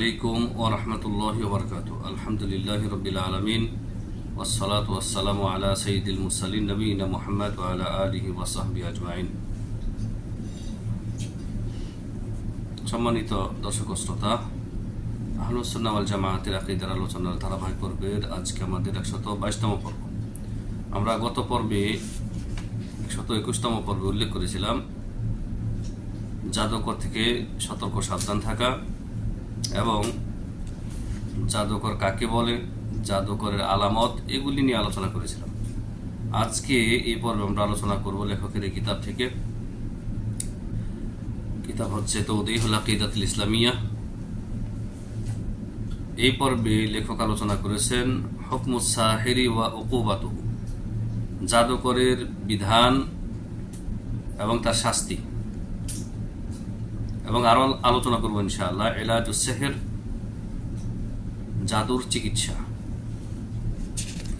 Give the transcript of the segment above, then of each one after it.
আলাইকুম ওয়া রাহমাতুল্লাহি ওয়া বারাকাতুহু। আলহামদুলিল্লাহি রাব্বিল আলামিন ওয়াসসালাতু ওয়াসসালামু আলা সাইয়্যিদিল মুরসালিন নবিয়িনা মুহাম্মদ ওয়া আলা আলিহি ওয়া সাহবিহি আজমাইন। সম্মানিত দর্শক শ্রোতা, আহলুস সুন্নাহ ওয়াল জামাআতের আকীদার আলোচনার ধারাবাহিক পর্বের আজকে আমাদের 122তম পর্ব। আমরা গত পর্বে 121তম পর্বে উল্লেখ করেছিলাম জাদুকর থেকে সতর্ক সাবধান থাকা এবং জাদুকর কাকে বলে, জাদুকরের আলামত, এগুলি নিয়ে আলোচনা করেছিলাম। আজকে এই পর্বে আমরা আলোচনা করব লেখকের এই কিতাব থেকে। কিতাব হচ্ছে তাওদীহুল আকিদাতুল ইসলামিয়া। এই পর্বে লেখক আলোচনা করেছেন হুকমুস সাহিরি ওয়া উকুবাতুহু, জাদুকরের বিধান এবং তার শাস্তি, এবং আরো আলোচনা করবো ইনশাআল্লাহ ইলাজুস সিহর, জাদুর চিকিৎসা।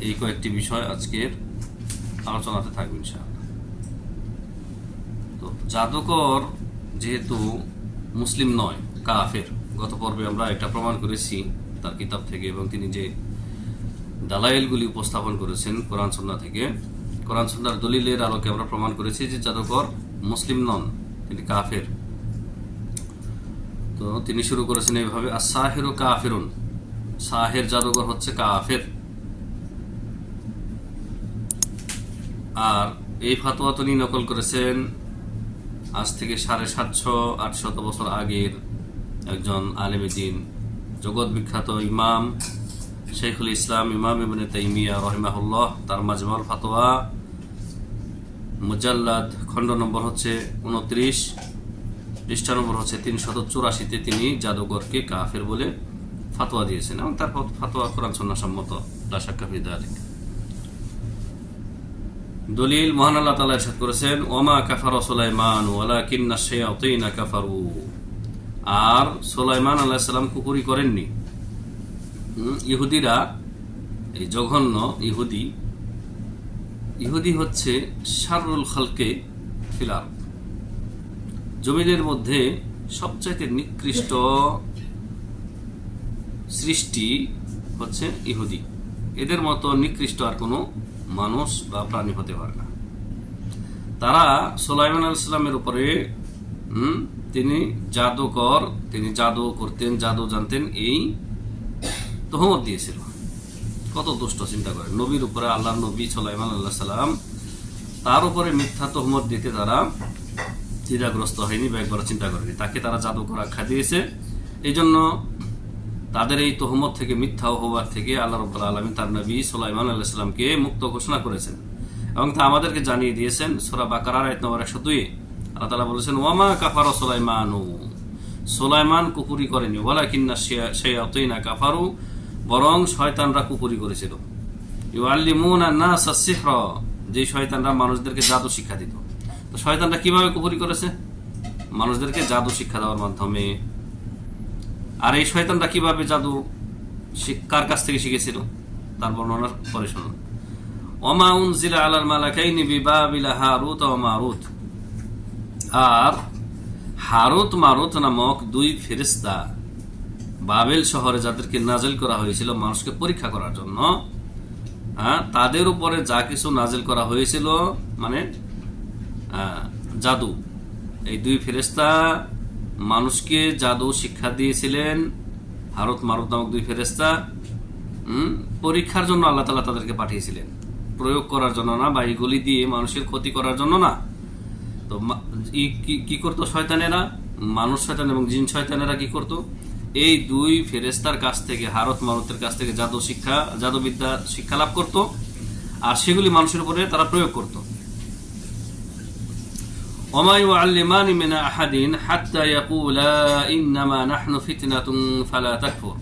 এই কয়েকটি বিষয় আজকের আলোচনাতে থাকবে ইনশাআল্লাহ। তো জাদুকর যেহেতু মুসলিম নয়, কাফের, গত পর্বে আমরা এটা প্রমাণ করেছি তার কিতাব থেকে, এবং তিনি যে দালাইলগুলি উপস্থাপন করেছেন কোরআন সুন্নাহ থেকে, কোরআন সুন্নাহর দলিলের আলোকে আমরা প্রমাণ করেছি যে জাদুকর মুসলিম নন, তিনি কাফের। তো তিনি শুরু করেছেন এইভাবে, আস-সাহিরু কাফিরুন, সাহের জাদুকর হচ্ছে কাফের। আর এই ফাতোয়া তিনি নকল করেছেন আজ থেকে 750-800 বছর আগের একজন আলেমে দ্বীন, জগৎ বিখ্যাত ইমাম শাইখুল ইসলাম ইমাম ইবনে তাইমিয়া রাহিমাহুল্লাহ। তার মাজমুউল ফাতোয়া মুজাল্লাদ, খণ্ড নম্বর হচ্ছে 29, পৃষ্ঠা নম্বর হচ্ছে 384-তে তিনি জাদুকরকে কাফের বলে ফাতোয়া দিয়েছেন, এবং তার ফাতোয়া কোরআন সুন্নাহ সম্মত, লা শাক্কা ফি যালিক। দলিল, মহান আল্লাহ তাআলা ইরশাদ করেছেন, ওয়ামা কাফারা সুলাইমান ওয়ালাকিন্নাশ শায়াতিনা কাফারু। আর সুলাইমান আলাইহিস সালাম কুফরি করেননি। ইহুদিরা, এই জঘন্য ইহুদি হচ্ছে শাররুল খালকে ফিল আরদ, জমিনের মধ্যে সবচাইতে নিকৃষ্ট সৃষ্টি হচ্ছে ইহুদি। এদের মতো নিকৃষ্ট আর কোনো মানুষ বা প্রাণী হতে পারে না। তারা সুলাইমান আলাইহিস সালামের উপরে তিনি জাদুকর, তিনি জাদু করতেন, জাদু জানতেন, এই তহমত দিয়েছিল। কত দুষ্ট, চিন্তা করেন। নবীর উপরে, আল্লাহর নবী সুলাইমান আলাইহিস সালাম, তার উপরে মিথ্যা তহমত দিতে তারা দ্বিধাগ্রস্ত হয়নি বা একবার চিন্তা করেনি। তাকে তারা জাদুকর আখ্যা দিয়েছে। এই জন্য তাদের এই তহমত থেকে, মিথ্যা হওয়ার থেকে আল্লাহ রাব্বুল আলামিন তার নবী সুলাইমান আলাইহিস সালামকে মুক্ত ঘোষণা করেছেন, এবং তা আমাদেরকে জানিয়ে দিয়েছেন। সূরা বাকারার আয়াত নম্বর 102 আল্লাহ তাআলা বলেছেন, ওয়ামা কাফারা সুলাইমানু, সুলাইমান কুফরি করেনি, ওয়ালাকিন্নাশ শায়াতিনা কাফারু, বরং শয়তানরা কুফরি করেছিল। ইউআল্লিমুনা নাস আস-সিহরা, যে শয়তানরা মানুষদেরকে জাদু শিক্ষা দিত। তো শয়তানরা কিভাবে কুফরি করেছে? মানুষদেরকে জাদু শিক্ষা দেওয়ার মাধ্যমে। আর এই শয়তানরা কিভাবে জাদু কার কাছ থেকে শিখেছিল তার বর্ণনার পরে শুনুন। ওমা উনজিলা আলাল মালাকাইনি বিবাবিল হারুত ওয়া মারুত, আর হারুত মারুত নামক দুই ফেরেশতা বাবেল শহরে যাদেরকে নাজিল করা হয়েছিল মানুষকে পরীক্ষা করার জন্য, তাদের উপরে যা কিছু নাজিল করা হয়েছিল, মানে জাদু, এই দুই ফেরেশতা মানুষকে জাদু শিক্ষা দিয়েছিলেন। হারুত মারুত নামক দুই ফেরেশতা পরীক্ষার জন্য আল্লাহ তাআলা তাদেরকে পাঠিয়েছিলেন, প্রয়োগ করার জন্য না, বা এগুলি দিয়ে মানুষের ক্ষতি করার জন্য না। তো কি করতো শয়তানেরা, মানুষ শয়তান এবং জিন শয়তানেরা কি করতো? এই দুই ফেরেশতার কাছ থেকে, হারুত মারুতের কাছ থেকে জাদুবিদ্যা শিক্ষা লাভ করত, আর সেগুলি মানুষের উপরে তারা প্রয়োগ করত। ওমা ইউআল্লিমানি মিন আহাদিন হাত্তা ইয়াকুলা ইন্নামা নাহনু ফিতনাতুন ফালা তাকফুর।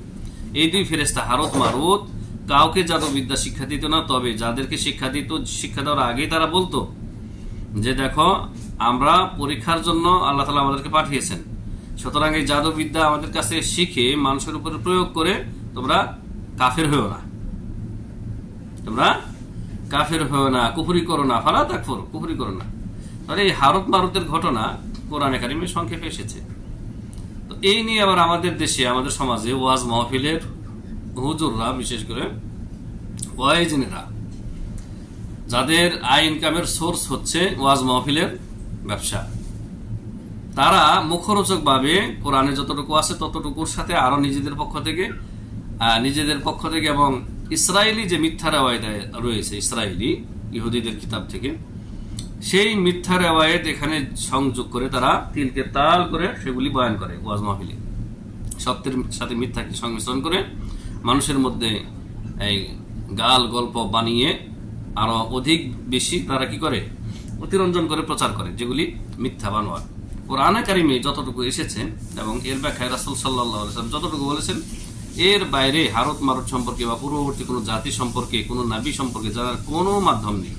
এই দুই ফেরেশতা হারুত মারুত কাউকে জাদুবিদ্যা শিক্ষা দিত না, তবে যাদেরকে শিক্ষা দিত, শিক্ষা দেওয়ার আগেই তারা বলতো যে দেখো, আমরা পরীক্ষার জন্য আল্লাহ তাআলা আমাদেরকে পাঠিয়েছেন, সুতরাং এই জাদুবিদ্যা আমাদের কাছে শিখে মানুষের উপরে প্রয়োগ করে তোমরা কাফের হও না, তোমরা কাফের হও না, কুফরি করো না, ফালা তাকফুর, কুফরি করো না। তাহলে এই হারুত মারুতের ঘটনা কোরআনে কারিমে সংক্ষেপে এসেছে। তো এই নিয়ে আবার আমাদের দেশে, আমাদের সমাজে ওয়াজ মাহফিলের হুজুররা, বিশেষ করে ওয়াইজিনেরা, যাদের আয় ইনকামের সোর্স হচ্ছে ওয়াজ মাহফিলের ব্যবসা, তারা মুখরোচক ভাবে কোরআনে যতটুকু আছে ততটুকুর সাথে আরো নিজেদের পক্ষ থেকে এবং ইসরায়েলি যে মিথ্যা রেওয়ায়েত রয়েছে, ইসরায়েলি ইহুদিদের কিতাব থেকে, সেই মিথ্যা রেওয়ায়েত এখানে সংযোগ করে তারা তিলকে তাল করে সেগুলি বয়ান করে ওয়াজ মাহফিলে। সত্যের সাথে মিথ্যাকে সংমিশ্রণ করে মানুষের মধ্যে এই গাল গল্প বানিয়ে আরো অধিক বেশি তারা কি করে, অতিরঞ্জন করে প্রচার করে, যেগুলি মিথ্যা বানোয়ার। কোরআনে কারিমে যতটুকু এসেছে এবং এর ব্যাখ্যায় রাসূল সাল্লাল্লাহু আলাইহি ওয়াসাল্লাম যতটুকু বলেছেন, এর বাইরে হারত মারত সম্পর্কে বা পূর্ববর্তী কোনো জাতি সম্পর্কে, কোনো নবী সম্পর্কে জানার কোনো মাধ্যম নেই।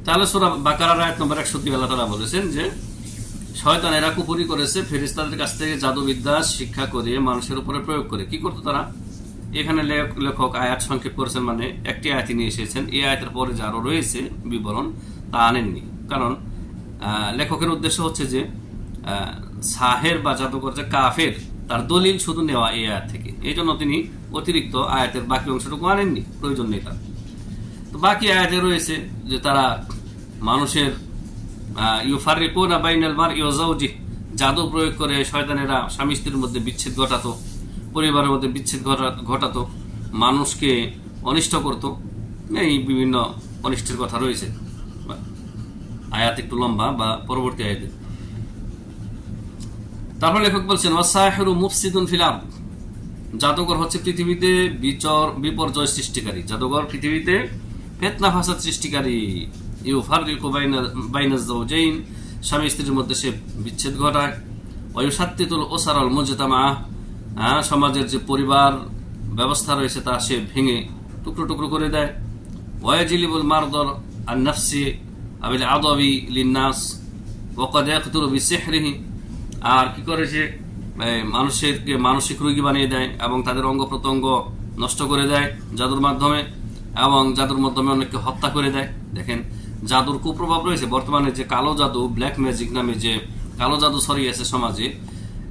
তাহলে সূরা বাকারার আয়াত নম্বর 61 আল্লাহ তাআলা বলেছেন যে শয়তানেরা কুফরি করেছে ফেরেশতাদের কাছ থেকে জাদুবিদ্যা শিক্ষা করে মানুষের উপরে প্রয়োগ করে। কি করতো তারা? এখানে লেখক আয়াত সংক্ষেপ করেছেন, মানে একটি আয়াত নিয়ে এসেছেন। এই আয়াতের পরে যে আরো রয়েছে বিবরণ তা আনেননি, কারণ লেখকের উদ্দেশ্য হচ্ছে যে সাহের বা জাদুকর যে কাফের, তার দলিল শুধু নেওয়া এই আয়াত থেকে। এই জন্য তিনি অতিরিক্ত আয়াতের বাকি অংশটুকু আনেননি, প্রয়োজন নেই তার। তো বাকি আয়াতে রয়েছে যে তারা মানুষের ইউফারিকুনা বাইনাল মারই ওয়া যাওজিহি, জাদু প্রয়োগ করে শয়তানেরা স্বামী স্ত্রীর মধ্যে বিচ্ছেদ ঘটাতো, পরিবারের মধ্যে বিচ্ছেদ ঘটাতো, মানুষকে অনিষ্ট করত। এই বিভিন্ন অনিষ্টের কথা রয়েছে। আয়াত একটু লম্বা বা পরবর্তী আয়াতে। তারপর লেখক বলছেন ওয়াসাহিরু মুফসিদুন ফিল আরদ, জাদুকর হচ্ছে পৃথিবীতে বিপর্যয় সৃষ্টিকারী। জাদুকর পৃথিবীতে ফিতনা ফাসাদ সৃষ্টিকারী। ইউফারিকু বাইনাজ যাওজাইন, স্বামী স্ত্রীর মধ্যে সে বিচ্ছেদ ঘটায়। ওয়া ইউশাত্তিতুল উসারাল মুজতামা, সমাজের যে পরিবার ব্যবস্থা রয়েছে তা সে ভেঙে টুকরো টুকরো করে দেয়। ওয়া ইয়াজলিবুল মারদার আন নাফসি আবিল আদাবি লিন্নাস ওয়া ক্বাদ ইয়াকতুলু বিসিহরিহি, আর কি করে সে মানুষকে মানসিক রোগী বানিয়ে দেয় এবং তাদের অঙ্গ প্রত্যঙ্গ নষ্ট করে দেয় জাদুর মাধ্যমে, এবং জাদুর মাধ্যমে অনেককে হত্যা করে দেয়। দেখেন, জাদুর কুপ্রভাব রয়েছে বর্তমানে। যে কালো জাদু, ব্ল্যাক ম্যাজিক নামে যে কালো জাদু ছড়িয়েছে সমাজে,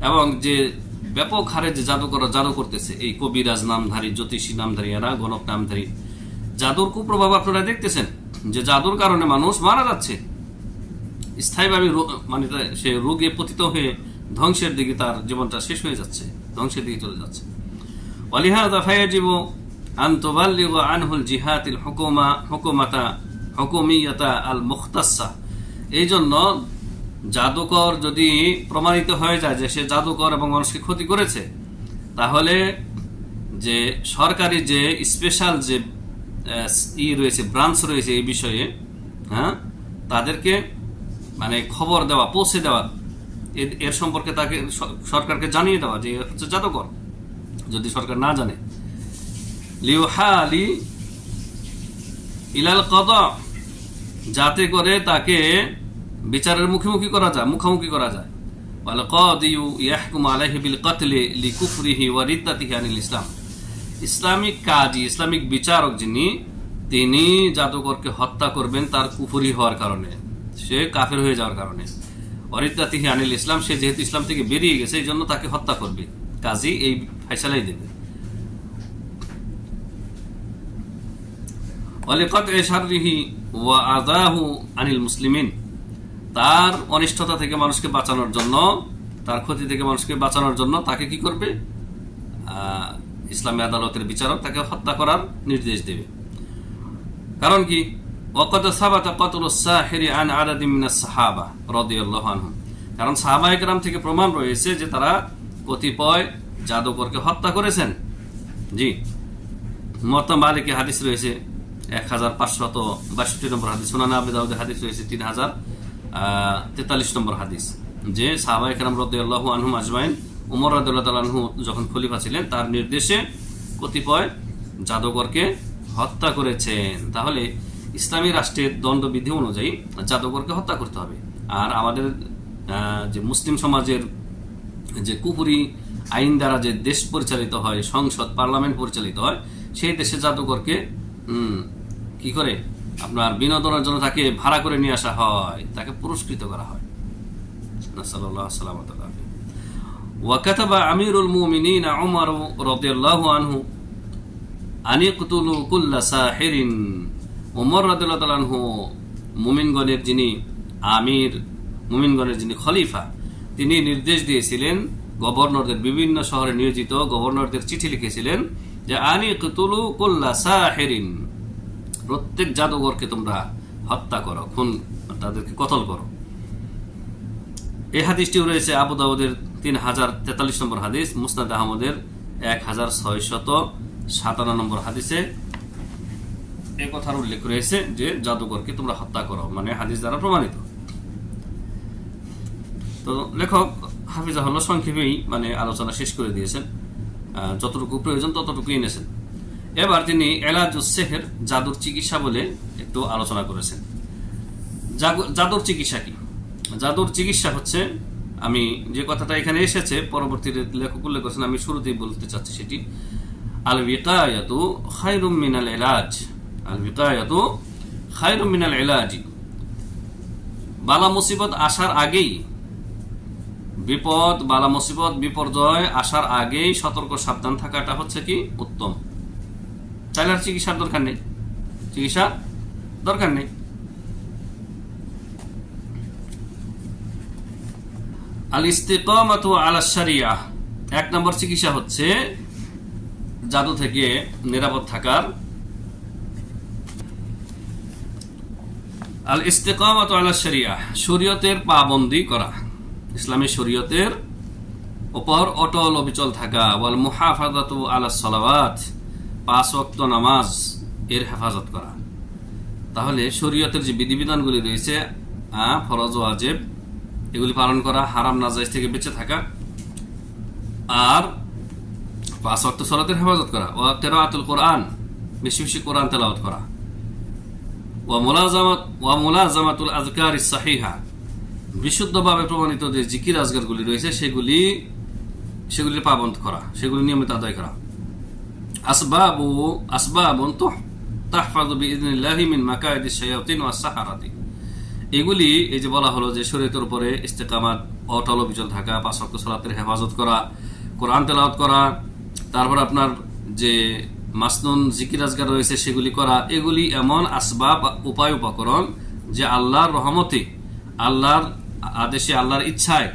এবং যে ব্যাপক হারে যে জাদুকররা জাদু করতেছে, এই কবিরাজ নামধারী, জ্যোতিষী নামধারী, এরা গণক নামধারী, জাদুর কুপ্রভাব আপনারা দেখতেছেন যে জাদুর কারণে মানুষ মারা যাচ্ছে স্থায়ীভাবে, মানে সে রোগে পতিত হয়ে ধ্বংসের দিকে তার জীবনটা শেষ হয়ে যাচ্ছে, ধ্বংসের দিকে চলে যাচ্ছে। ওয়ালিহাযা ফায়াজিবু আন তুবাল্লিগু আনহুল জিহাতিল হুকুমিয়াতা আল মুখতাসা, এই জন্য জাদুকর যদি প্রমাণিত হয়ে যায় যে সে জাদুকর এবং মানুষকে ক্ষতি করেছে, তাহলে যে সরকারি যে স্পেশাল যে রয়েছে, ব্রাঞ্চ রয়েছে এই বিষয়ে, তাদেরকে মানে খবর দেওয়া, পৌঁছে দেওয়া, এর সম্পর্কে তাকে সরকারকে জানিয়ে দেওয়া যে হচ্ছে জাদুকর, যদি সরকার না জানে। লিউহালি ইলাল কাদা, যাতে করে তাকে বিচারের মুখোমুখি করা যায়। ওয়াল কাদিয়ু ইয়াহকুমু আলাইহি বিল কতলি লিকুফরিহি ওয়া রিদ্দাতিহি আনিল ইসলাম, ইসলামিক কাজী, ইসলামিক বিচারক যিনি, তিনি জাদুকরকে হত্যা করবেন তার কুফরি হওয়ার কারণে, সে কাফের হয়ে যাওয়ার কারণে। ওয়া রিদ্দাতিহি আনিল ইসলাম, সে যেহেতু ইসলাম থেকে বেরিয়ে গেছে এই জন্য তাকে হত্যা করবে, কাজী এই ফয়সালাই দেবে। ওয়ালিকাতই শাররিহি ওয়া আযাহু আনিল মুসলিমিন, তার অনিষ্টতা থেকে মানুষকে বাঁচানোর জন্য, তার ক্ষতি থেকে মানুষকে বাঁচানোর জন্য তাকে কি করবে? ইসলামী আদালতের বিচারক তাকে হত্যা করার নির্দেশ দেবে। কারণ কি? ওয়াকাদ সাবাতা কাতলুস সাহিরি আন আদাদিম মিনাস সাহাবা রাদিয়াল্লাহু আনহুম, কারণ সাহাবায়ে কেরাম থেকে প্রমাণ রয়েছে যে তারা কতিপয় জাদুকরকে হত্যা করেছেন। জি, মুওয়াত্তা মালিকি হাদিস রয়েছে 1562 নম্বর হাদিস, সুনান আবি দাউদে হাদিস রয়েছে 3043 নম্বর হাদিস, যে সাহাবায়ে কেরাম রাদিয়াল্লাহু আনহুম আজমাইন, উমর রাদিয়াল্লাহু তাআলা আনহু যখন খলিফা ছিলেন তার নির্দেশে কতিপয় জাদুকরকে হত্যা করেছেন। তাহলে ইসলামী রাষ্ট্রের দণ্ডবিধি অনুযায়ী জাদুকরকে হত্যা করতে হবে। আর আমাদের যে মুসলিম সমাজের যে কুফরি আইন দ্বারা যে দেশ পরিচালিত হয়, সংসদ পার্লামেন্ট পরিচালিত হয়, সেই দেশে জাদুকরকে কি করে আপনার বিনোদনের জন্য তাকে ভাড়া করে নিয়ে আসা হয়, তাকে পুরস্কৃত করা হয়। নাসাল্লাল্লাহু সালামাতাল আফিয়া। ওয়া কাতাবা আমিরুল মুমিনিন উমর রাদিয়াল্লাহু আনহু আনিকতুলু কুল্লা সাহিরিন। উমর রাদিয়াল্লাহু তাআলা আনহু মুমিনগণের যিনি আমির, মুমিনগণের যিনি খলিফা, তিনি নির্দেশ দিয়েছিলেন গভর্নরদের, বিভিন্ন শহরে নিয়োজিত গভর্নরদের চিঠি লিখেছিলেন যে আনিকতুলু কুল্লা সাহিরিন, প্রত্যেক জাদুঘরকে তোমরা হত্যা করো, খুন, তাদেরকে কতল করো। এই হাদিসটিও রয়েছে আবু দাউদের 3043 নম্বর হাদিস, মুসনাদ আহমদের 1657 নম্বর হাদিসে এই কথার উল্লেখ রয়েছে যে জাদুঘরকে তোমরা হত্যা করো, মানে হাদিস দ্বারা প্রমাণিত। তো লেখক হাফিজাহুল্লাহ সংক্ষেপেই মানে আলোচনা শেষ করে দিয়েছেন, যতটুকু প্রয়োজন ততটুকু এনেছেন। এবার তিনি এলাজুস সেহর, জাদুর চিকিৎসা বলে একটু আলোচনা করেছেন। জাদুর চিকিৎসা কি? জাদুর চিকিৎসা হচ্ছে, আমি যে কথাটা এখানে এসেছে পরবর্তীতে লেখক উল্লেখ করেছেন, আমি শুরুতেই বলতে চাচ্ছি সেটি, আল বিকায়াতু খায়রুম মিনাল ইলাজ। আল বিকায়াতু খায়রুম মিনাল ইলাজ, বালা মুসিবত আসার আগেই, বিপদ, বালা মুসিবত, বিপর্যয় আসার আগেই সতর্ক সাবধান থাকাটা হচ্ছে কি উত্তম। তাহলে আর চিকিৎসার দরকার নেই, চিকিৎসার দরকার নেই। আল ইস্তিকামাতু আলা শরিয়াহ, 1 নম্বর চিকিৎসা হচ্ছে জাদু থেকে নিরাপদ থাকার। আল ইস্তিকামাতু আলা শরিয়াহ, শরীয়তের পাবন্দি করা, ইসলামী শরীয়তের উপর অটল অবিচল থাকা। ওয়াল মুহাফাজাতু আলা সালাওয়াত, 5 ওয়াক্ত নামাজ এর হেফাজত করা। তাহলে শরীয়তের যে বিধিবিধানগুলি রয়েছে, ফরজ ওয়াজিব, এগুলি পালন করা, হারাম নাজায়েজ থেকে বেঁচে থাকা, আর 5 ওয়াক্ত সালাতের হেফাজত করা। ওয়া কিরাআতুল কোরআন, বেশি বেশি কোরআন তেলাওয়াত করা। ওয়া মুলাজামাতুল আযকারিস সাহিহা, বিশুদ্ধভাবে প্রমাণিত যে জিকির আজগারগুলি রয়েছে সেগুলির পাবন্দ করা, সেগুলি নিয়মিত আদায় করা। আসবাবুন তাহফাযু বিইذنিল্লাহি মিন মাকাইদিশ শায়াতিন ওয়াস সাহারাতি, এগুলি এই যে বলা হলো যে শরীয়তের উপরে ইস্তেকামাত, অটল অবিচল থাকা, 5 ওয়াক্ত সালাতের হেফাজত করা, কোরআন তেলাওয়াত করা, তারপর আপনার যে মাসনুন জিকির আজগার রয়েছে সেগুলি করা, এগুলি এমন আসবাব, উপায় উপকরণ যে আল্লাহর রহমতে, আল্লাহর আদেশে, আল্লাহর ইচ্ছায়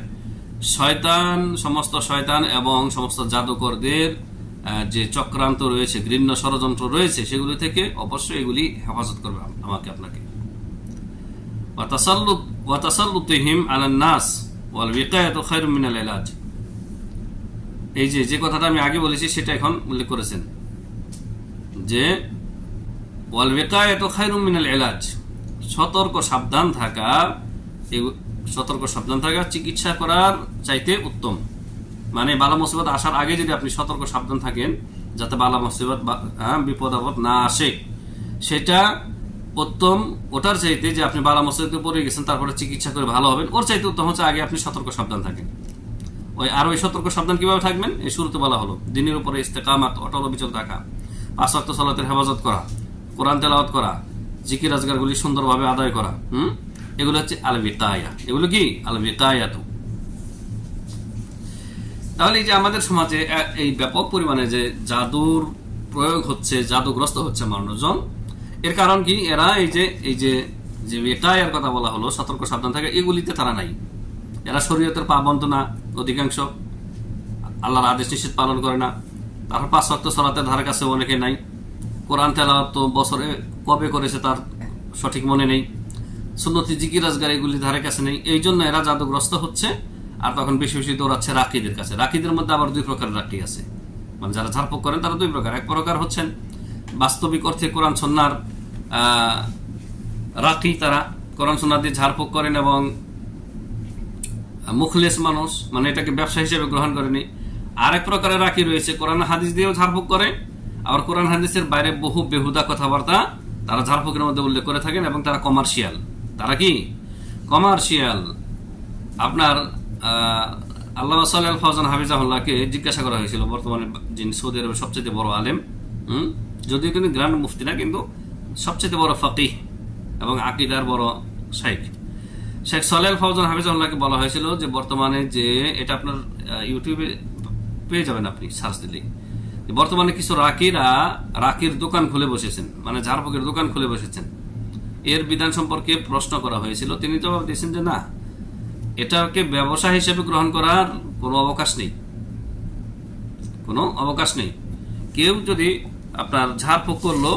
সমস্ত শয়তান এবং সমস্ত জাদুকরদের যে চক্রান্ত রয়েছে, ঘৃণ্য ষড়যন্ত্র রয়েছে, সেগুলি থেকে অবশ্যই এগুলি হেফাজত করবে আমাকে, আপনাকে। ওয়া তাসাল্লুতুহিম আলান নাস ওয়াল বিকায়াতু খায়রুম মিনাল ইলাজ, এই যে কথাটা আমি আগে বলেছি সেটা এখন উল্লেখ করেছেন যে ওয়াল বিকায়াতু খায়রুম মিনাল ইলাজ, সতর্ক সাবধান থাকা চিকিৎসা করার চাইতে উত্তম। মানে বালা মুসিবত আসার আগে যদি আপনি সতর্ক সাবধান থাকেন যাতে বালা মুসিবত, বিপদ আপদ না আসে, সেটা উত্তম। ওটার চাইতে যে আপনি বালা মুসিবতে পড়ে গেছেন তারপরে চিকিৎসা করে ভালো হবেন, ওর চাইতে উত্তম হচ্ছে আগে আপনি সতর্ক সাবধান থাকেন। ওই সতর্ক সাবধান কিভাবে থাকবেন? এই শুরুতে বলা হলো, দিনের উপরে ইস্তেকামাত, অটল অবিচল থাকা, 5 ওয়াক্ত সালাতের হেফাজত করা, কোরআন তেলাওয়াত করা, জিকির আজগারগুলি সুন্দরভাবে আদায় করা। এগুলো হচ্ছে আল বিকায়া। এগুলো কি? আল বিকায়াতু। তাহলে এই যে আমাদের সমাজে এই ব্যাপক পরিমাণে যে জাদুর প্রয়োগ হচ্ছে, জাদুগ্রস্ত হচ্ছে মানুষজন, এর কারণ কি? এরা এই যে বিকায়ার কথা বলা হলো, সতর্ক সাবধান থাকে, এগুলিতে তারা নাই। এরা শরীয়তের পাবন্দ না, অধিকাংশ আল্লাহর আদেশ নিষেধ পালন করে না। তারপর 5 ওয়াক্ত সালাতের ধারে কাছে অনেকে নাই। কোরআন তেলাওয়াত তো বছরে কবে করেছে তার সঠিক মনে নেই। সুন্নতি জিকির আজগার এগুলি ধারে কাছে নেই। এই জন্য এরা জাদুগ্রস্ত হচ্ছে, আর তখন বেশি বেশি দৌড়াচ্ছে রাকিদের কাছে। রাকিদের মধ্যে আবার 2 প্রকার রাকি আছে, মানে যারা ঝাড়ফুঁক করেন তারা 2 প্রকার। এক প্রকার হচ্ছেন বাস্তবিক অর্থে কোরআন সুন্নাহর রাকি, তারা কোরআন সুন্নাহ দিয়ে ঝাড়ফুঁক করেন এবং মুখলেস মানুষ, মানে এটাকে ব্যবসা হিসেবে গ্রহণ করেনি। আরেক প্রকারের রাকি রয়েছে, কোরআন হাদিস দিয়েও ঝাড়ফুঁক করে, আবার কোরআন হাদিসের বাইরে বহু বেহুদা কথাবার্তা তারা ঝাড়ফুঁকের মধ্যে উল্লেখ করে থাকেন, এবং তারা কমার্শিয়াল। তারা কি কমার্শিয়াল? আপনার আল্লামা সালেহ আল ফাওজান হাফিজাহুল্লাহকে জিজ্ঞাসা করা হয়েছিল, বর্তমানে যিনি সৌদি আরবের সবচেয়ে বড় আলেম, যদিও তিনি গ্র্যান্ড মুফতি না, কিন্তু সবচেয়ে বড় ফাকিহ এবং আকীদার বড় শাইখ। শেখ সালেহ আল ফাওজান হাফিজাহুল্লাহকে বলা হয়েছিল যে বর্তমানে যে এটা আপনার ইউটিউবে পেয়ে যাবেন আপনি সার্চ দিলেই, বর্তমানে কিছু রাকির দোকান খুলে বসেছেন, মানে ঝাড়ফুঁকের দোকান খুলে বসেছেন। এর বিধান সম্পর্কে প্রশ্ন করা হয়েছিল, তিনি জবাব দিয়েছেন যে না, এটাকে ব্যবসা হিসেবে গ্রহণ করার কোনো অবকাশ নেই, কোনো অবকাশ নেই। কেউ যদি আপনার ঝাড়ফুঁক করলো,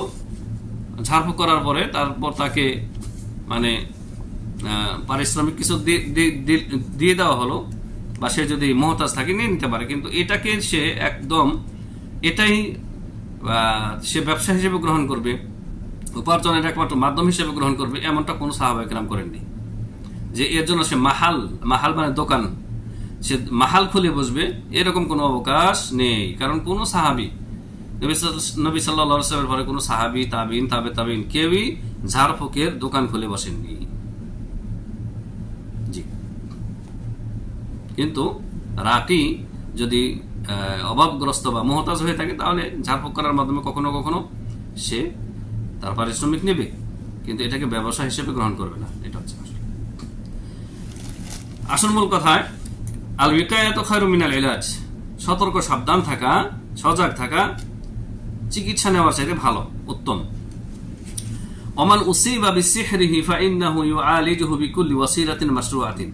ঝাড়ফুঁক করার পরে তারপর তাকে মানে পারিশ্রমিক কিছু দিয়ে দেওয়া হলো, বা সে যদি মহতাজ থাকে নিয়ে নিতে পারে, কিন্তু এটাকে সে একদম এটাই সে ব্যবসা হিসেবে গ্রহণ করবে, উপার্জনের একমাত্র মাধ্যম হিসেবে গ্রহণ করবে, এমনটা কোনো সাহাবায়ে কেরাম করেননি। যে এর জন্য সে মাহাল মানে দোকান, সে মাহাল খুলে বসবে, এরকম কোনো অবকাশ নেই। কারণ কোনো সাহাবী, নবী সাল্লাল্লাহু আলাইহি ওয়াসাল্লামের পরে কোনো সাহাবী, তাবিঈন, তাবেঈন কেউই ঝাড়ফুঁকের দোকান খুলে বসেননি। জি, কিন্তু রাকি যদি অভাবগ্রস্ত বা মুহতাজ হয়ে থাকে তাহলে ঝাড়ফুঁক করার মাধ্যমে কখনো কখনো সে তার পারিশ্রমিক নেবে, কিন্তু এটাকে ব্যবসা হিসেবে গ্রহণ করবে না। এটা হচ্ছে আসল মূল কথায় আল বিকায়াতু খায়রু মিনাল ইলাজ, সতর্ক সাবধান থাকা, সজাগ থাকা চিকিৎসা নেওয়ার চাইতে ভালো, উত্তম। ওমান উসিবা বিসিহরিহি ফাইন্নাহু ইউআলিজুহু বিকুল্লি ওয়াসিলাতিন মাশরুআতিন,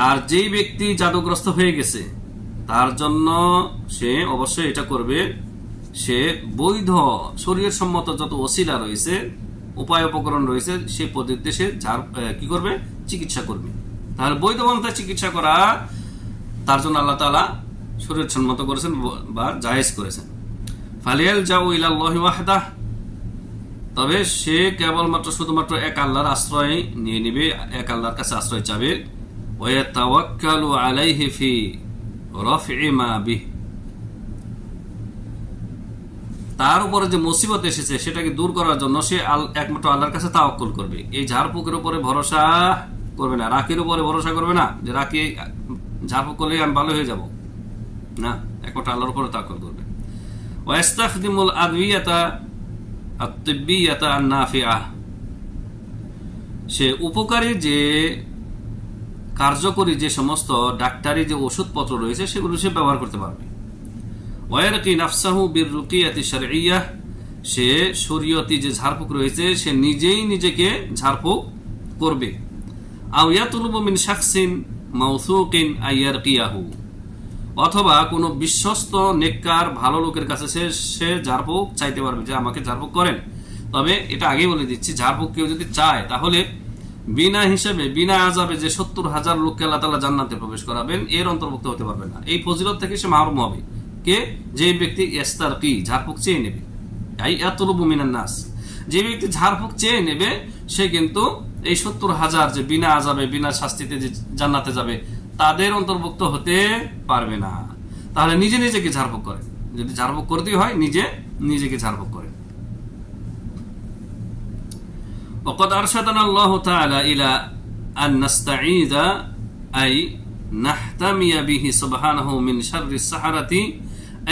আর যেই ব্যক্তি জাদুগ্রস্ত হয়ে গেছে তার জন্য সে অবশ্যই এটা করবে, সে বৈধ শরীয়ত সম্মত যত ওসিলা রয়েছে, উপায় উপকরণ রয়েছে, সেই পদ্ধতিতে সে কি করবে, চিকিৎসা করবে। তাহলে বৈধ পন্থায় চিকিৎসা করা তার জন্য আল্লাহ তাআলা শরীয়ত সম্মত করেছেন বা জায়েজ করেছেন। ফালিয়াল যাও ইলাল্লাহি ওয়াহদাহ, তবে সে কেবলমাত্র শুধুমাত্র এক আল্লাহর আশ্রয় নিয়ে নিবে, এক আল্লাহর কাছে আশ্রয় চাবে। ওয়াতাওয়াক্কালু আলাইহি ফি রাফই মা বিহি, তার উপরে যে মুসিবত এসেছে সেটাকে দূর করার জন্য সে একমাত্র আল্লাহর কাছে তাওয়াক্কুল করবে। এই ঝাড়ফুঁকের উপরে ভরসা করবে না, রাকির উপরে ভরসা করবে না যে রাকি ঝাড়ফুঁক করলে আমি ভালো হয়ে যাব, না, একমাত্র আল্লাহর উপরে তাওয়াক্কুল করবে। ওয়াস্তাখদিমুল আদওয়াতা আত-তিব্বিয়াতা আন-নাফিআ, সে উপকারী যে কার্যকরী যে সমস্ত ডাক্তারি যে ওষুধপত্র রয়েছে সেগুলো সে ব্যবহার করতে পারবে। ওয়ারকি নাফসাহু বিররুকিয়াতি শারঈয়্যাহ, সে শরীয়তি যে ঝাড়ফুঁক রয়েছে সে নিজেই নিজেকে ঝাড়ফুঁক করবে। আও ইয়াতলুবু মিন শাখসিন মাওসুকিন আইয়ারকিয়াহু, অথবা কোনো বিশ্বস্ত নেককার ভালো লোকের কাছে সে ঝাড়ফুঁক চাইতে পারবে যে আমাকে ঝাড়ফুঁক করেন। তবে এটা আগেই বলে দিচ্ছি, ঝাড়ফুঁক কেউ যদি চায় তাহলে বিনা হিসেবে বিনা আযাবে যে ৭০,০০০ লোককে আল্লাহ তাআলা জান্নাতে প্রবেশ করাবেন এর অন্তর্ভুক্ত হতে পারবে না। এই ফজিলত থেকে সে মাহরুম হবে। কে? যে ব্যক্তি ইস্তারকি, ঝাড়ফুঁক চেয়ে নেবে। আই ইয়াতলুবু মিনান নাস, যে ব্যক্তি ঝাড়ফুঁক চেয়ে নেবে সে কিন্তু এই ৭০,০০০ যে বিনা আযাবে বিনা শাস্তিতে যে জান্নাতে যাবে তাদের অন্তর্ভুক্ত হতে পারবে না। তাহলে নিজে নিজেকে ঝাড়ফুঁক করে, যদি ঝাড়ফুঁক করতেই হয় নিজে নিজেকে ঝাড়ফুঁক করে। وقد أرشدنا الله تعالى إلى أن نستعيذ أي نحتمي به سبحانه من شر السحرة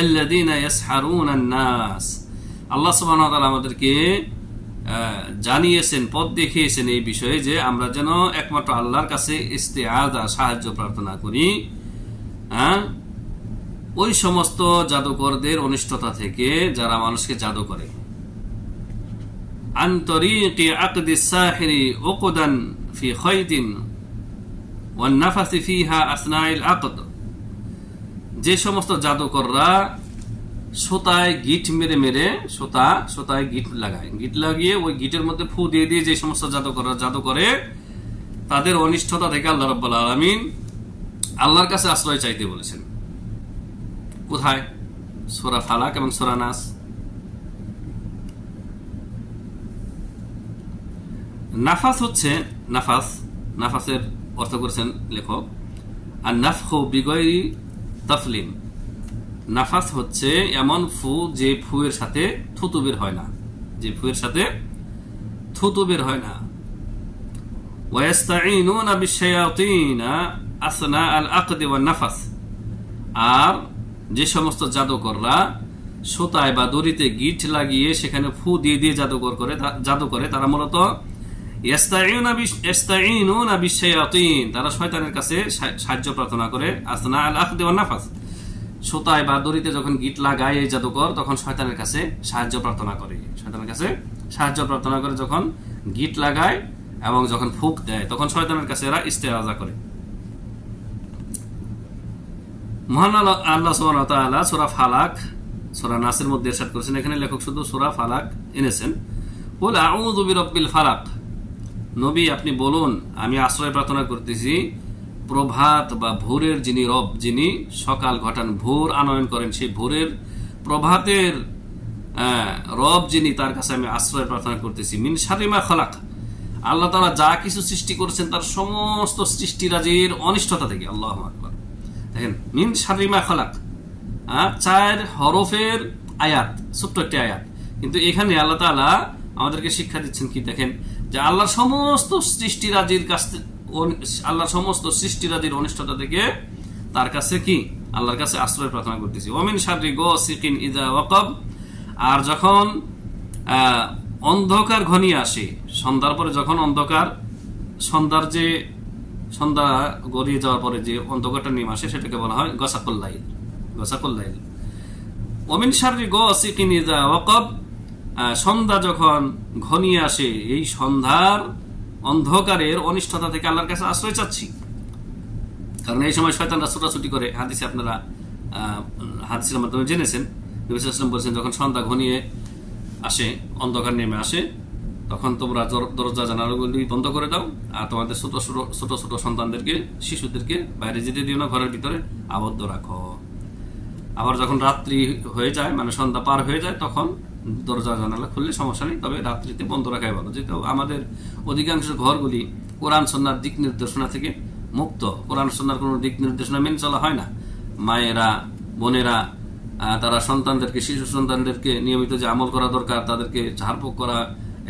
الذين يسحرون الناس। আল্লাহ সুবহানাহু ওয়া তাআলা আমাদেরকে জানিয়েছেন, পথ দেখিয়েছেন এই বিষয়ে যে আমরা যেন একমাত্র আল্লাহর কাছে ইস্তিআযা, সাহায্য প্রার্থনা করি ওই সমস্ত জাদুকরদের অনিষ্টতা থেকে যারা মানুষকে জাদু করে। আন তরিকি আকদি সাহিরি উকদান ফি খায়দিন ওয়ান নাফাসি ফিহা আসনাইল আকদ, যে সমস্ত জাদুকররা সুতায় গিট মেরে মেরে সুতায় গিট লাগায়, গিট লাগিয়ে ওই গিটের মধ্যে ফু দিয়ে দিয়ে যে সমস্ত জাদুকররা জাদু করে তাদের অনিষ্টতা থেকে আল্লাহ রাব্বুল আলামিন আল্লাহর কাছে আশ্রয় চাইতে বলেছেন। কোথায়? সূরা ফালাক এবং সূরা নাস। নাফাস হচ্ছে নাফাসের অর্থ করেছেন লেখক আর নাফখু বিগয়রি তাফলিম। নাফাস হচ্ছে এমন ফু যে ফুয়ের সাথে থুতু বের হয় না, যে ফুয়ের সাথে থুতু বের হয় না। ওয়াস্তাঈনুনা বিশ-শায়াতিনা আসনা আল আকদ ওয়ান নাফাস, আর যে সমস্ত জাদুকররা সুতায় বা দড়িতে গিট লাগিয়ে সেখানে ফু দিয়ে দিয়ে জাদু করে তারা মূলত ইয়াস্তাঈনুনা বিশ-শায়াতিন, তারা শয়তানের কাছে সাহায্য প্রার্থনা করে। আসনা আল আখদি ওয়ান নাফাস, সুতায় বা দড়িতে যখন গিট লাগায় এই জাদুকর, তখন শয়তানের কাছে সাহায্য প্রার্থনা করে। শয়তানের কাছে সাহায্য প্রার্থনা করে যখন গিট লাগায় এবং যখন ফুঁক দেয়, তখন শয়তানের কাছে এরা ইস্তেআযা করে। মহান আল্লাহ সুবহানাহু ওয়া তাআলা সূরা ফালাক, সূরা নাসের মধ্যে ইরশাদ করেছেন, এখানে লেখক শুধু সূরা ফালাক এনেছেন। কুল আউযু বিরাব্বিল ফালাক, নবী আপনি বলুন আমি আশ্রয় প্রার্থনা করতেছি প্রভাত বা ভোরের যিনি রব, যিনি সকাল ঘটান, ভোর আনয়ন করেন, সেই ভোরের প্রভাতের রব যিনি, তার কাছে আমি আশ্রয় প্রার্থনা করতেছি। মিন শাররি মা খালাক, আল্লাহ তাআলা যা কিছু সৃষ্টি করেছেন তার সমস্ত সৃষ্টিরাজির অনিষ্টতা থেকে। আল্লাহু আকবার। দেখেন, মিন শাররি মা খালাক 4 হরফের আয়াত, ছোট্ট একটি আয়াত, কিন্তু এখানে আল্লাহ তাআলা আমাদেরকে শিক্ষা দিচ্ছেন কি দেখেন, যে আল্লাহর সমস্ত সৃষ্টিরাজির কাছে, আল্লাহর সমস্ত সৃষ্টিরাজির অনিষ্টতা থেকে তার কাছে কি, আল্লাহর কাছে আশ্রয় প্রার্থনা করতেছি। ওমিন শাররি গাসিকিন ইযা ওয়াকাব, আর যখন অন্ধকার ঘনিয়ে আসে, সন্ধ্যার পরে যখন অন্ধকার, সন্ধ্যা গড়িয়ে যাওয়ার পরে যে অন্ধকারটা নেমে আসে সেটাকে বলা হয় গাসাকুল লাইল, গাসাকুল লাইল। ওমিন শাররি গাসিকিন ইযা ওয়াকাব, সন্ধ্যা যখন ঘনিয়ে আসে, এই সন্ধ্যার অন্ধকারের অনিষ্টতা থেকে আল্লাহর কাছে আশ্রয় চাচ্ছি। কারণ এই সময় শয়তানরা ছুটাছুটি করে, হাদিসে আপনারা হাদিসের মাধ্যমে জেনেছেন, নবী সাল্লাল্লাহু আলাইহি ওয়াসাল্লাম বলেছেন যখন সন্ধ্যা ঘনিয়ে আসে, অন্ধকার নেমে আসে, তখন তোমরা দরজা জানালাগুলি বন্ধ করে দাও, আর তোমাদের ছোট ছোট সন্তানদেরকে, শিশুদেরকে বাইরে যেতে দিও না, ঘরের ভিতরে আবদ্ধ রাখো। আবার যখন রাত্রি হয়ে যায়, মানে সন্ধ্যা পার হয়ে যায়, তখন দরজা জানালা খুললে সমস্যা নেই, তবে রাত্রিতে বন্ধ রাখাই ভালো। যেহেতু আমাদের অধিকাংশ ঘরগুলি কোরআন সুন্নাহর দিক নির্দেশনা থেকে মুক্ত, কোরআন সুন্নাহর কোনো দিক নির্দেশনা মেনে চলা হয় না। মায়েরা, বোনেরা তারা সন্তানদেরকে, শিশু সন্তানদেরকে নিয়মিত যে আমল করা দরকার, তাদেরকে ঝাড়ফুঁক করা,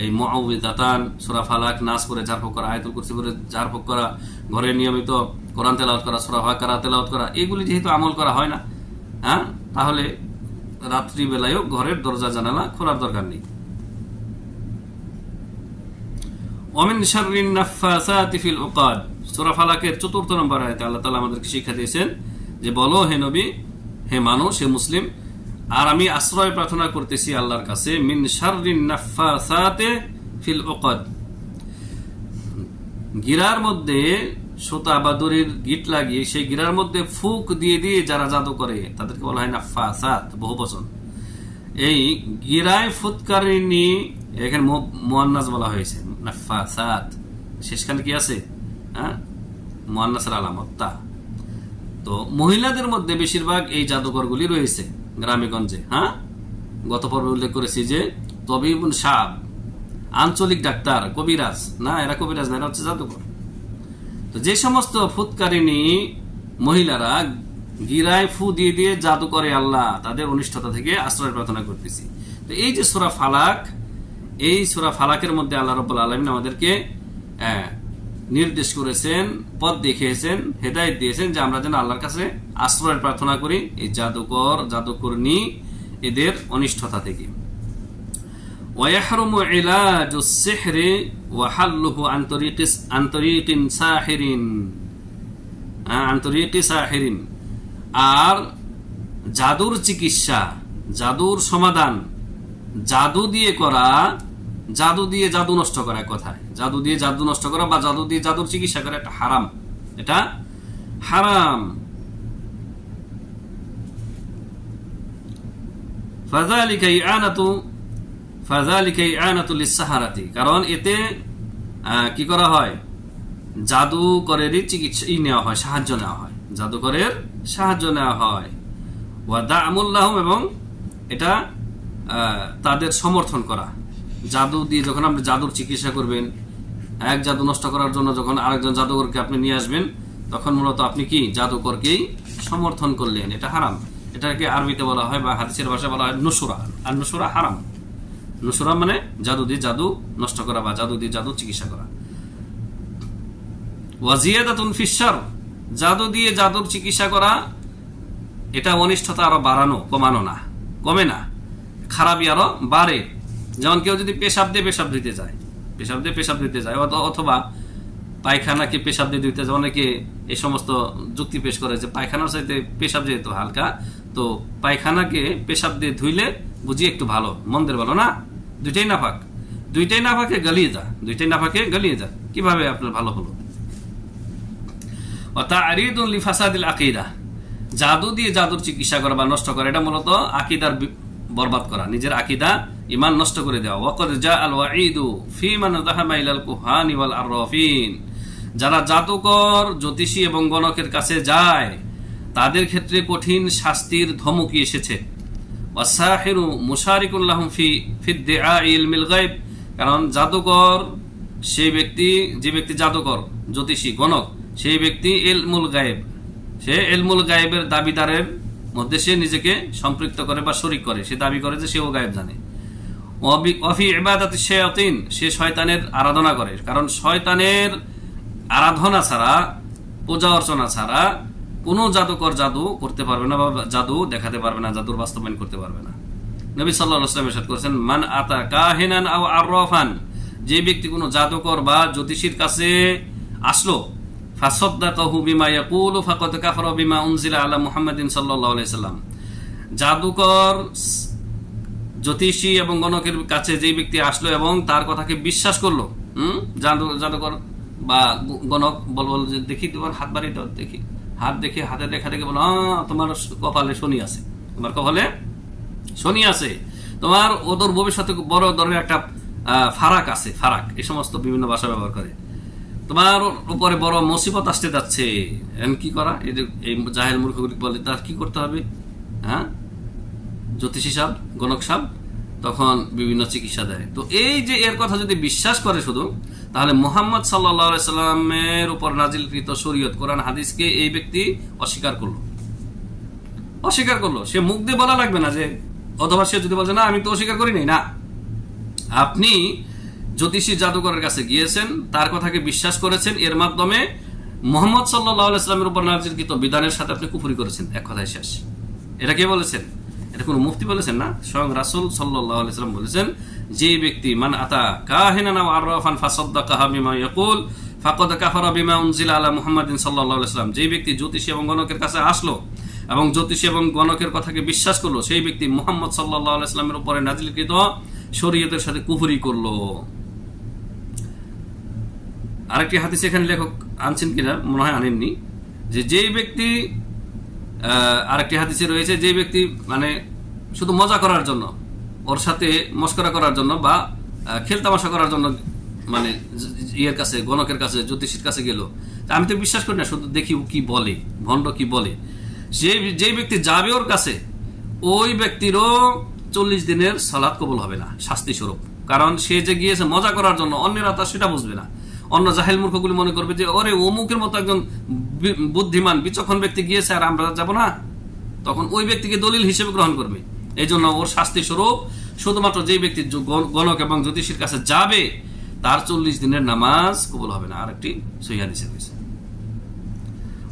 এই মুআউযিযাতান, সূরা ফালাক, নাস করে ঝাড়ফুঁক করা, আয়াতুল কুরসি করে ঝাড়ফুঁক করা, ঘরে নিয়মিত কোরআন তেলাওয়াত করা, সূরা বাকারা তেলাওয়াত করা, এগুলি যেহেতু আমল করা হয় না, তাহলে রাত্রি বেলায়ও ঘরের দরজা জানালা খোলার দরকার নেই। ওমিন শাররিন নাফাসাতি ফিল উকাদ, সূরা ফালাকের 4 নম্বর আয়াতে আল্লাহ তাআলা আমাদেরকে শিক্ষা দিয়েছেন যে বলো হে নবী, হে মানুষ, হে মুসলিম, আর আমি আশ্রয় প্রার্থনা করতেছি আল্লাহর কাছে মিন শাররিন নাফাসাতি ফিল উকাদ, গিরার মধ্যে সুতা বা দড়ির গিট লাগিয়ে সেই গিরার মধ্যে ফুক দিয়ে দিয়ে যারা জাদু করে তাদেরকে বলা হয় নাফাসাত, বহুবচন। এই গিরায় ফুৎকারিনী, এখানে মুআন্নাস বলা হয়েছে, নাফাসাত শেষখানে কি আছে, মুআন্নাসের আলামত তা। তো মহিলাদের মধ্যে বেশিরভাগ এই জাদুকরগুলি রয়েছে গ্রামে গঞ্জে। গত পর্বে উল্লেখ করেছি যে তবিবুন সাব, আঞ্চলিক ডাক্তার, কবিরাজ না, এরা কবিরাজ না, এরা হচ্ছে জাদুকর। তো যে সমস্ত ফুৎকারিনী মহিলারা গিরায় ফু দিয়ে দিয়ে জাদু করে, আল্লাহ তাদের অনিষ্টতা থেকে আশ্রয় প্রার্থনা করতেছি। তো এই যে সূরা ফালাক, এই সূরা ফালাকের মধ্যে আল্লাহ রাব্বুল আলামিন আমাদেরকে নির্দেশ করেছেন, পথ দেখিয়েছেন, হেদায়েত দিয়েছেন যে আমরা যেন আল্লাহর কাছে আশ্রয় প্রার্থনা করি এই জাদুকর, জাদুকরনী এদের অনিষ্টতা থেকে। ويحرم علاج السحر وحله عن طريق ساحر, আর জাদুর চিকিৎসা, জাদুর সমাধান, জাদু দিয়ে করা, জাদু দিয়ে জাদু নষ্ট করা, কথায় জাদু দিয়ে জাদু নষ্ট করা বা জাদু দিয়ে জাদুর চিকিৎসা করা এটা হারাম, এটা হারাম। ফাযালিকা ইআনাতু লিস-সাহারাতি, কারণ এতে কি করা হয়, জাদুকরেরই চিকিৎসা নেওয়া হয়, সাহায্য নেওয়া হয়, জাদুকরের সাহায্য নেওয়া হয়। ওয়া দা'মুল লাহুম, এবং এটা তাদের সমর্থন করা। জাদু দিয়ে যখন আপনি জাদুর চিকিৎসা করবেন, এক জাদু নষ্ট করার জন্য যখন আরেকজন জাদুকরকে আপনি নিয়ে আসবেন, তখন মূলত আপনি কি জাদুকরকেই সমর্থন করলেন, এটা হারাম। এটাকে আরবিতে বলা হয় বা হাদিসের ভাষায় বলা হয় নুসরা, আর নুসরা হারাম। নুসরা মানে জাদু দিয়ে জাদু নষ্ট করা বা জাদু দিয়ে জাদু চিকিৎসা করা। ওয়া জিয়াদাতুন ফিশ শার, জাদু দিয়ে জাদুর চিকিৎসা করা এটা অনিষ্টতা আরো বাড়ানো, কমানো না, কমে না, খারাপই আরো বাড়ে। যেমন কেউ যদি পেশাব দিয়ে পেশাব দিতে যায়, পেশাব দিতে যায়, অথবা পায়খানাকে পেশাব দিয়ে দিতে যায়। অনেকে এই সমস্ত যুক্তি পেশ করে যে পায়খানার চাইতে পেশাব যেহেতু হালকা, তো পায়খানাকে পেশাব দিয়ে ধুইলে বুঝি একটু ভালো, মন্দের ভালো না, দুইটাই নাফাকে গালিয়ে যা, কিভাবে আপনার ভালো হলো? জাদু দিয়ে জাদুর চিকিৎসা করা বা নষ্ট করা, এটা মূলত আকিদার বরবাদ করা, নিজের আকিদা ইমান নষ্ট করে দেওয়া। ওয়াকাদ জাআল ওয়াঈদু ফি মান যাহাবা ইলাল কুহানি ওয়াল আররাফিন, যারা জাদুকর, জ্যোতিষী এবং গণকের কাছে যায় তাদের ক্ষেত্রে কঠিন শাস্তির ধমকি এসেছে। ওয়াসাহিরু মুশারিকুন লাহুম ফি ইদআই ইলমিল গায়ব, কারণ জাদুকর সেই ব্যক্তি, যে ব্যক্তি জাদুকর, জ্যোতিষী, গণক, সেই ব্যক্তি ইলমুল গায়েব, সে ইলমুল গায়েবের দাবিদারের মধ্যে সে নিজেকে সম্পৃক্ত করে বা শরীক করে, সে দাবি করে যে সেও গায়েব জানে। ওয়াফি ইবাদাতিশ শায়াতিন, সে শয়তানের আরাধনা করে, কারণ শয়তানের আরাধনা ছাড়া, পূজা অর্চনা ছাড়া কোনো জাদুকর জাদু করতে পারবে না বা জাদু দেখাতে পারবে না, জাদুর বাস্তবায়ন করতে পারবে না। নবী সাল্লাল্লাহু আলাইহি ওয়াসাল্লাম ইরশাদ করেছেন, মান আতা কাহিনান আও আররাফান, যে ব্যক্তি কোনো জাদুকর বা জ্যোতিষীর কাছে আসলো, ফাসাদ্দাকাহু বিমা ইয়াকুলু ফাকাদ কাফারা বিমা উনজিলা আলা মুহাম্মাদিন সাল্লাল্লাহু আলাইহি ওয়াসাল্লাম, জাদুকর, জ্যোতিষী এবং গণকের কাছে যে ব্যক্তি আসলো এবং তার কথাকে বিশ্বাস করলো, জাদুকর বা গণক বল যে দেখি তোমার হাত বাড়ি দাও, দেখি হাত দেখে, হাতে দেখা দেখে বলো তোমার কপালে শনি আছে, তোমার কপালে শনি আছে, তোমার ওদের ভবিষ্যতে বড় ধরনের একটা ফারাক আছে, ফারাক, এই সমস্ত বিভিন্ন ভাষা ব্যবহার করে, তোমার উপরে বড় মুসিবত আসতে যাচ্ছে। কি করা, এই জাহেল মূর্খগুলি বলে তার কি করতে হবে? হ্যাঁ, জ্যোতিষী সাহেব, গণক সাহেব তখন বিভিন্ন চিকিৎসা দেয়। তো এই যে এর কথা যদি বিশ্বাস করে শুধু, তাহলে মুহাম্মদ সাল্লাল্লাহু আলাইহি সাল্লামের উপর নাজিলকৃত শরীয়ত, কোরআন, হাদিসকে এই ব্যক্তি অস্বীকার করলো। সে মুখ দিয়ে বলা লাগবে না যে, অথবা সে যদি বলছে না আমি তো অস্বীকার করি নাই, না, আপনি জ্যোতিষী জাদুকরের কাছে গিয়েছেন, তার কথাকে বিশ্বাস করেছেন, এর মাধ্যমে মুহাম্মদ সাল্লাল্লাহু আলাইহি সাল্লামের উপর নাজিলকৃত বিধানের সাথে আপনি কুফরি করেছেন, এক কথায় শেষ। এটা কে বলেছেন? এটা কোনো মুফতি বলেছেন না, স্বয়ং রাসূল সাল্লাল্লাহু আলাইহি সাল্লাম বলেছেন, যে ব্যক্তি মান আতা কাহিনান আও আররাফান ফাসাদ্দাকাহা বিমা ইয়াকুল ফাকাদ কাফারা বিমা উনজিলা আলা মুহাম্মাদিন সাল্লাল্লাহু আলাইহি সাল্লাম, যে ব্যক্তি জ্যোতিষী এবং গণকের কাছে আসলো এবং জ্যোতিষী এবং গণকের কথাকে বিশ্বাস করলো, সেই ব্যক্তি মুহাম্মদ সাল্লাল্লাহু আলাইহি সাল্লামের উপরে নাজিলকৃত শরীয়তের সাথে কুফরি করলো। আরেকটি হাদিস এখানে লেখক আনছেন কিনা মনে হয় আনেননি, যে ব্যক্তি, আরেকটি হাদিসে রয়েছে, যে ব্যক্তি মানে শুধু মজা করার জন্য, ওর সাথে মস্করা করার জন্য বা খেলতামাশা করার জন্য, মানে ইয়ের কাছে, গণকের কাছে, জ্যোতিষীর কাছে গেল, আমি তো বিশ্বাস করি না, শুধু দেখি কি বলে, ভণ্ড কি বলে, যে ব্যক্তি যাবে ওর কাছে, ওই ব্যক্তিরও 40 দিনের সালাত কবুল হবে না, শাস্তি স্বরূপ। কারণ সে যে গিয়েছে মজা করার জন্য, অন্যরা তা সেটা বুঝবে না। অন্য জাহেল মূর্খগুলি মনে করবে যে ওরে অমুকের মতো একজন বুদ্ধিমান বিচক্ষণ ব্যক্তি গিয়েছে আর আমরা যাব না, তখন ওই ব্যক্তিকে দলিল হিসেবে গ্রহণ করবে। এই জন্য ওর শাস্তি স্বরূপ শুধুমাত্র যে ব্যক্তি গণক এবং জ্যোতিষীর কাছে যাবে তার 40 দিনের নামাজ কবুল হবে না। আরেকটি সহিহ হাদিসে রয়েছে,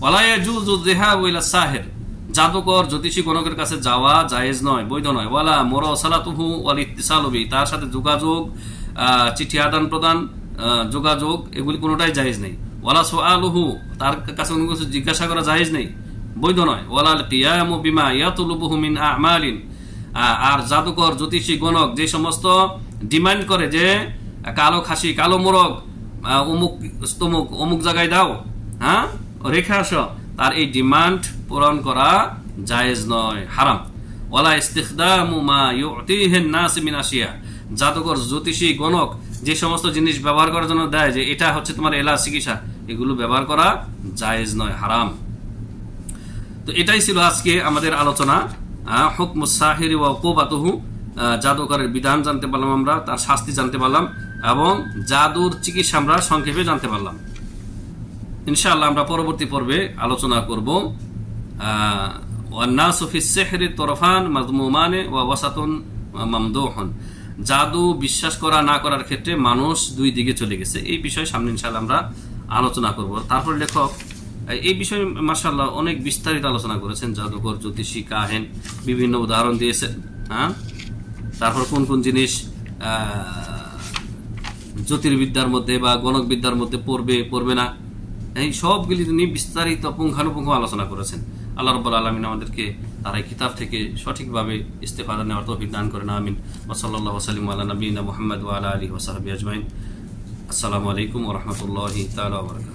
ওয়ালা ইয়াজুজু যিহাবু ইলা সাহির, জাদুকর, জ্যোতিষী, গণকের কাছে যাওয়া জায়েজ নয়, বৈধ নয়। ওয়ালা মুরাসালাতুহু ওয়াল ইত্তিসালু বি, তার সাথে যোগাযোগ, চিঠি আদান প্রদান, যোগাযোগ, এগুলি কোনোটাই জায়েজ নেই। ওয়ালা সুআলুহু, তার কাছে কোনো কিছু জিজ্ঞাসা করা জায়েজ নেই, বৈধ নয়। ওয়ালা কিয়ামু বিমা ইয়াতুলুবুহু মিন আমালিন, আর জাদুকর, জ্যোতিষী, গণক যে সমস্ত ডিমান্ড করে যে কালো খাসি, কালো মোরগ, অমুক জায়গায় দাও, হ্যাঁ রেখে আসো, তার এই ডিমান্ড পূরণ করা জায়েজ নয়, হারাম। ওয়ালা ইস্তিখদামু মা ইউতিহিন নাস মিন আশিয়া, জাদুকর, জ্যোতিষী, গণক যে সমস্ত জিনিস ব্যবহার করার জন্য দেয় যে এটা হচ্ছে তোমার এলাজ চিকিৎসা, এগুলো ব্যবহার করা জায়েজ নয়, হারাম। তো এটাই ছিল আজকে আমাদের আলোচনা, হুকমুস সাহিরি ওয়া উকুবাতুহু, জাদুকরের বিধান জানতে পারলাম আমরা, তার শাস্তি জানতে পারলাম এবং জাদুর চিকিৎসা আমরা সংক্ষেপে জানতে পারলাম। ইনশাআল্লাহ আমরা পরবর্তী পর্বে আলোচনা করব ওয়ান্নাসু ফিস সিহরি তরফান মাযমুমান ওয়া ওয়াসাতুন মামদুহুন, জাদু বিশ্বাস করা না করার ক্ষেত্রে মানুষ দুই দিকে চলে গেছে, এই বিষয়ে সামনে ইনশাআল্লাহ আমরা আলোচনা করব। তারপর লেখক এই বিষয়ে মাশাআল্লাহ অনেক বিস্তারিত আলোচনা করেছেন, জাদুকর, জ্যোতিষী, কাহেন, বিভিন্ন উদাহরণ দিয়েছেন। হ্যাঁ, তারপর কোন কোন জিনিস জ্যোতির্বিদ্যার মধ্যে বা গণকবিদ্যার মধ্যে পড়বে না, এই সবগুলি তিনি বিস্তারিত পুঙ্খানুপুঙ্খ আলোচনা করেছেন। আল্লাহ রাব্বুল আলামিন আমাদেরকে তার এই কিতাব থেকে সঠিকভাবে ইস্তেফাদা নেওয়ার তৌফিক দান করেন। আমিন। ওয়া সাল্লাল্লাহু ওয়া সাল্লাম আলা নবিয়িনা মুহাম্মদ ওয়া আলা আলিহি ওয়া সাহবিহি আজমাইন। আসসালামু আলাইকুম ওয়া রাহমাতুল্লাহি তাআলা ওয়া বারাকাতুহু।